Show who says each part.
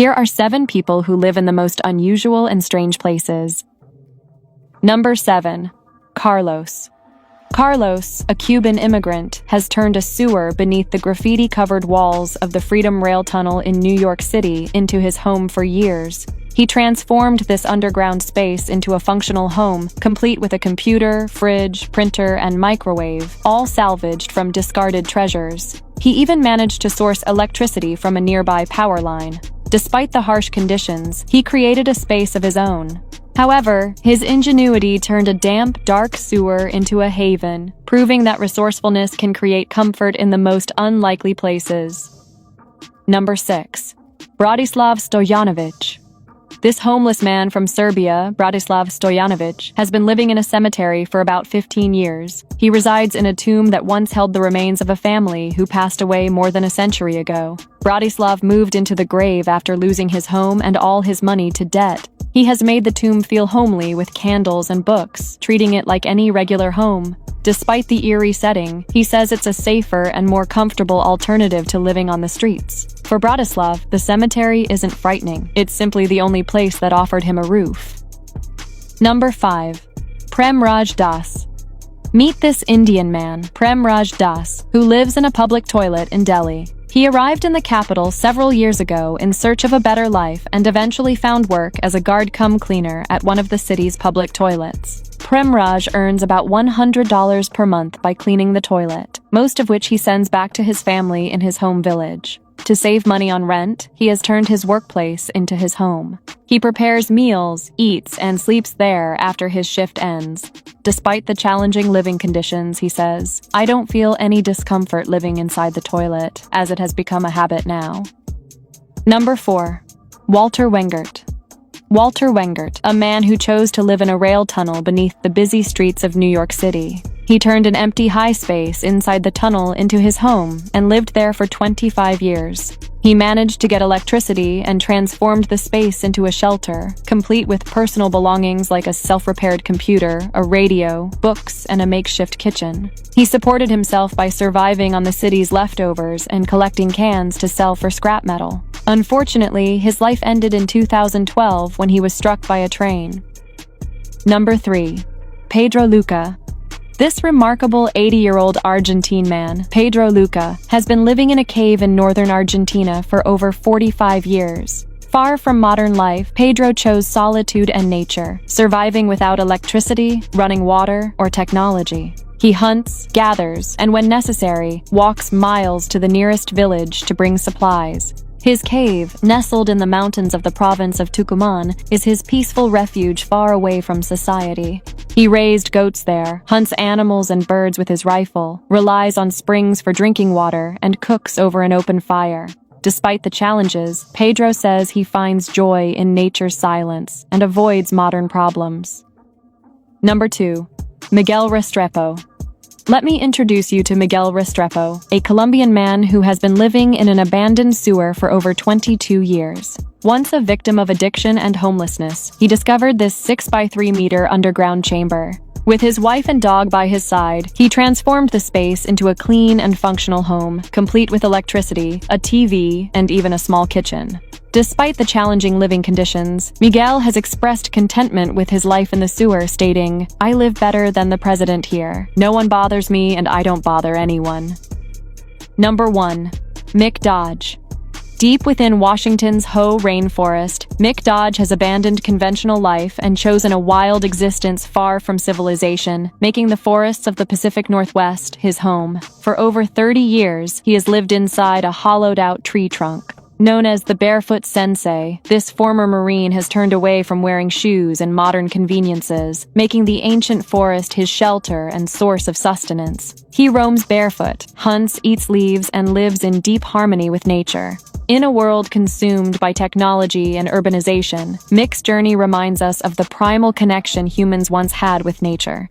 Speaker 1: Here are 7 people who live in the most unusual and strange places. Number 7. Carlos. Carlos, a Cuban immigrant, has turned a sewer beneath the graffiti-covered walls of the Freedom Rail Tunnel in New York City into his home for years. He transformed this underground space into a functional home, complete with a computer, fridge, printer, and microwave, all salvaged from discarded treasures. He even managed to source electricity from a nearby power line. Despite the harsh conditions, he created a space of his own. However, his ingenuity turned a damp, dark sewer into a haven, proving that resourcefulness can create comfort in the most unlikely places. Number 6. Bratislav Stojanovic. This homeless man from Serbia, Bratislav Stojanovic, has been living in a cemetery for about 15 years. He resides in a tomb that once held the remains of a family who passed away more than a century ago. Bratislav moved into the grave after losing his home and all his money to debt. He has made the tomb feel homely with candles and books, treating it like any regular home. Despite the eerie setting, he says it's a safer and more comfortable alternative to living on the streets. For Bratislav, the cemetery isn't frightening. It's simply the only place that offered him a roof. Number 5. Prem Raj Das. Meet this Indian man, Prem Raj Das, who lives in a public toilet in Delhi. He arrived in the capital several years ago in search of a better life and eventually found work as a guard-cum-cleaner at one of the city's public toilets. Prem Raj earns about $100 per month by cleaning the toilet, most of which he sends back to his family in his home village. To save money on rent, he has turned his workplace into his home. He prepares meals, eats, and sleeps there after his shift ends. Despite the challenging living conditions, he says, "I don't feel any discomfort living inside the toilet, as it has become a habit now." Number 4. Walter Wengert. Walter Wengert, a man who chose to live in a rail tunnel beneath the busy streets of New York City. He turned an empty high space inside the tunnel into his home and lived there for 25 years. He managed to get electricity and transformed the space into a shelter, complete with personal belongings like a self-repaired computer, a radio, books, and a makeshift kitchen. He supported himself by surviving on the city's leftovers and collecting cans to sell for scrap metal. Unfortunately, his life ended in 2012 when he was struck by a train. Number 3. Pedro Luca. This remarkable 80-year-old Argentine man, Pedro Luca, has been living in a cave in northern Argentina for over 45 years. Far from modern life, Pedro chose solitude and nature, surviving without electricity, running water, or technology. He hunts, gathers, and when necessary, walks miles to the nearest village to bring supplies. His cave, nestled in the mountains of the province of Tucumán, is his peaceful refuge far away from society. He raised goats there, hunts animals and birds with his rifle, relies on springs for drinking water, and cooks over an open fire. Despite the challenges, Pedro says he finds joy in nature's silence and avoids modern problems. Number 2. Miguel Restrepo. Let me introduce you to Miguel Restrepo, a Colombian man who has been living in an abandoned sewer for over 22 years. Once a victim of addiction and homelessness, he discovered this 6x3-meter underground chamber. With his wife and dog by his side, he transformed the space into a clean and functional home, complete with electricity, a TV, and even a small kitchen. Despite the challenging living conditions, Miguel has expressed contentment with his life in the sewer, stating, "I live better than the president here. No one bothers me and I don't bother anyone." Number 1. Mick Dodge. Deep within Washington's Hoh rainforest, Mick Dodge has abandoned conventional life and chosen a wild existence far from civilization, making the forests of the Pacific Northwest his home. For over 30 years, he has lived inside a hollowed-out tree trunk. Known as the Barefoot Sensei, this former Marine has turned away from wearing shoes and modern conveniences, making the ancient forest his shelter and source of sustenance. He roams barefoot, hunts, eats leaves, and lives in deep harmony with nature. In a world consumed by technology and urbanization, Mick's journey reminds us of the primal connection humans once had with nature.